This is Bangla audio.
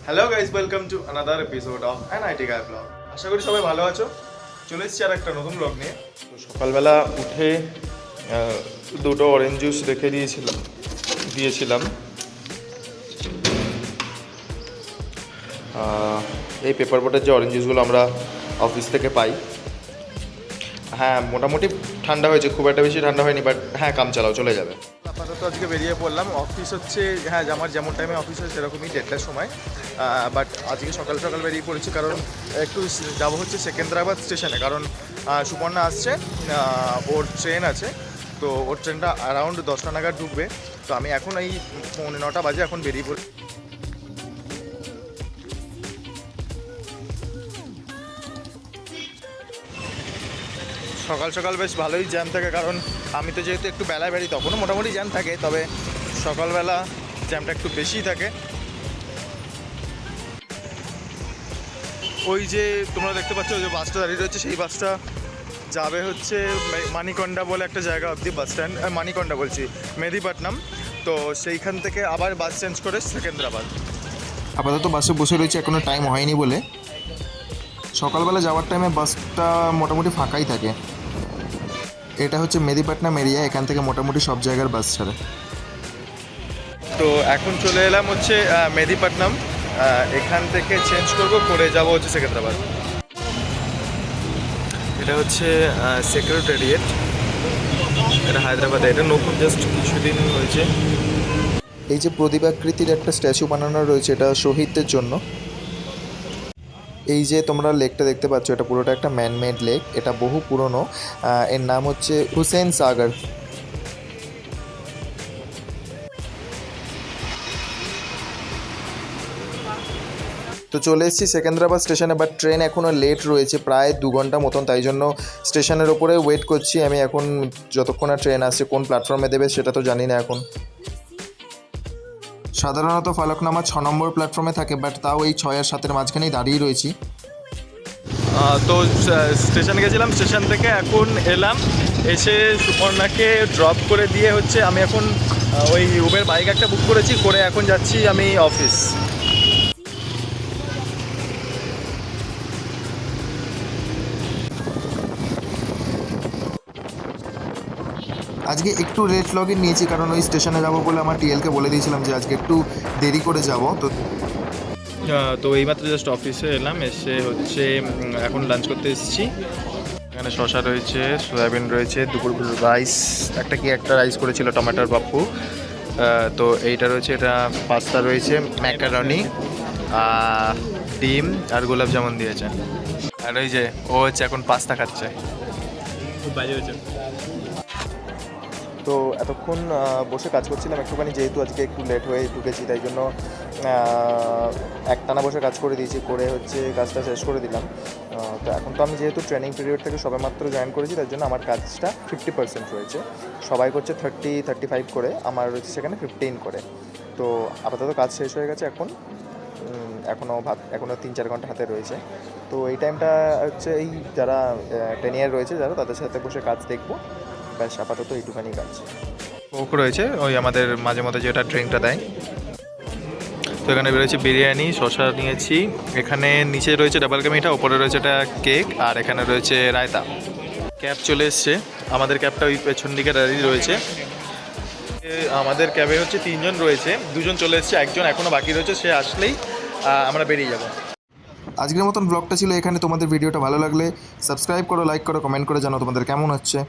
Hello guys, welcome to another episode of an IT guy blog. আশা করি সবাই ভালো আছো। চলে এসেছি আর একটা নতুন ব্লগ নিয়ে। তো সকালবেলা উঠে দুটো অরেঞ্জ জুস রেখে দিয়েছিলাম। এই পেপার বোটের যে অরেঞ্জ জুসগুলো আমরা অফিস থেকে পাই, হ্যাঁ মোটামুটি ঠান্ডা হয়েছে, খুব একটা বেশি ঠান্ডা হয়নি, বাট হ্যাঁ কাম চালাও চলে যাবে। আপাতত আজকে বেরিয়ে পড়লাম। অফিস হচ্ছে হ্যাঁ আমার যেমন টাইমে অফিস হয় সেরকমই 1:30টার সময়, বাট আজকে সকাল সকাল বেরিয়ে পড়েছি কারণ একটু যাবো হচ্ছে সেকেন্দ্রাবাদ স্টেশনে, কারণ সুপর্ণা আসছে, ওর ট্রেন আছে। তো ওর ট্রেনটা অ্যারাউন্ড 10টা নাগাদ ঢুকবে। তো আমি এখন এই 9:45 বাজে এখন বেরিয়ে পড়ি। সকাল সকাল বেশ ভালোই জ্যাম থাকে, কারণ আমি তো যেহেতু একটু বেলায় বেরি তখনও মোটামুটি জ্যাম থাকে, তবে সকালবেলা জ্যামটা একটু বেশি থাকে। ওই যে তোমরা দেখতে পাচ্ছ যে বাসটা দাঁড়িয়ে রয়েছে, সেই বাসটা যাবে হচ্ছে মানিকন্ডা বলে একটা জায়গা অবধি, বাস স্ট্যান্ড মানিকন্ডা বলছি, মেদিপাটনাম। তো সেইখান থেকে আবার বাস চেঞ্জ করে সেকেন্দ্রাবাদ। আপাতত বাসে বসে রয়েছে, এখনো টাইম হয়নি বলে। সকালবেলা যাওয়ার টাইমে বাসটা মোটামুটি ফাঁকাই থাকে। এটা হচ্ছে মেদিপাটনাম এরিয়া, এখান থেকে মোটামুটি সব জায়গার বাস ছাড়ে। তো এখন চলে এলাম হচ্ছে মেদিপাটনাম। এখান থেকে চেঞ্জ করে যাব হচ্ছে সেকেন্দ্রাবাদ। এটা হচ্ছে সেক্রেটারিয়েট, এটা হায়দ্রাবাদে, এটা নতুন জাস্ট কিছুদিন হয়েছে। এই যে প্রদীপাকৃতির একটা স্ট্যাচু বানানো রয়েছে, এটা শহীদদের জন্য। এই যে তোমরা লেকটা দেখতে পাচ্ছ, এটা পুরোটা একটা ম্যানমেড লেক, এটা বহু পুরনো। এর নাম হচ্ছে হুসেন সাগর। তো চলে এসেছি সেকেন্দ্রাবাদ স্টেশনে, বাট ট্রেন এখনও লেট রয়েছে প্রায় 2 ঘন্টা মতন, তাই জন্য স্টেশনের ওপরে ওয়েট করছি আমি এখন। যতক্ষণ না ট্রেন আসছে, কোন প্ল্যাটফর্মে দেবে সেটা তো জানি না এখন। সাধারণত ফলকনামা 6 নম্বর প্ল্যাটফর্মে থাকে, বাট তাও এই 6 আর 7-এর মাঝখানেই দাঁড়িয়ে রয়েছি। তো স্টেশনে গেছিলাম, স্টেশন থেকে এখন এলাম, এসে সুপর্ণাকে ড্রপ করে দিয়ে হচ্ছে আমি এখন ওই উবের বাইক একটা বুক করেছি, করে এখন যাচ্ছি আমি অফিস। আজকে একটু লেট লগইন নিয়েছি, কারণ ওই স্টেশনে যাবো বলে আমার টিএলকে বলে দিয়েছিলাম যে আজকে একটু দেরি করে যাব। তো এইমাত্র জাস্ট অফিসে এলাম, এসে হচ্ছে এখন লাঞ্চ করতে এসেছি। এখানে শসা রয়েছে, সয়াবিন রয়েছে, দুপুর রাইস একটা রাইস করেছিল টমেটোর পাপ্পু। তো এইটা রয়েছে, এটা পাস্তা রয়েছে, ম্যাকারনি, ডিম আর গোলাপ জামুন দিয়েছে। আর ওই যে ও হচ্ছে এখন পাস্তা খাচ্ছে, খুব বাজে হয়েছে। তো এতক্ষণ বসে কাজ করছিলাম একটুখানি, যেহেতু আজকে একটু লেট হয়ে ঢুকেছি, তাই জন্য একটানা বসে কাজ করে দিয়েছি, করে হচ্ছে কাজটা শেষ করে দিলাম। তো এখন তো আমি যেহেতু ট্রেনিং পিরিয়ড থেকে সবেমাত্র জয়েন করেছি, তাই জন্য আমার কাজটা 50% রয়েছে। সবাই করছে 30-35 করে, আমার রয়েছে সেখানে 15 করে। তো আপাতত কাজ শেষ হয়ে গেছে, এখনও 3-4 ঘন্টা হাতে রয়েছে। তো এই টাইমটা হচ্ছে এই যারা টেনিয়ার রয়েছে যারা, তাদের সাথে বসে কাজ দেখবো, ব্যাস আপাতত এইটুখানি কাজ। কোক রয়েছে ওই আমাদের মাঝে মধ্যে যেটা ড্রিঙ্কটা দেয়। তো এখানে বেরোয়েছে বিরিয়ানি, শসা নিয়েছি, এখানে নিচে রয়েছে ডাবল কা মিঠা, ওপরে রয়েছে একটা কেক, আর এখানে রয়েছে রায়তা। ক্যাব চলে এসছে, আমাদের ক্যাবটা ওই পেছন দিকে দাঁড়িয়ে রয়েছে। আমাদের ক্যাবে হচ্ছে 3 জন রয়েছে, 2 জন চলে এসছে, একজন এখনও বাকি রয়েছে, সে আসলেই আমরা বেরিয়ে যাব। আজকের মতন ব্লগটা ছিল এখানে। তোমাদের ভিডিওটা ভালো লাগলে সাবস্ক্রাইব করো, লাইক করো, কমেন্ট করে জানাও তোমাদের কেমন হচ্ছে।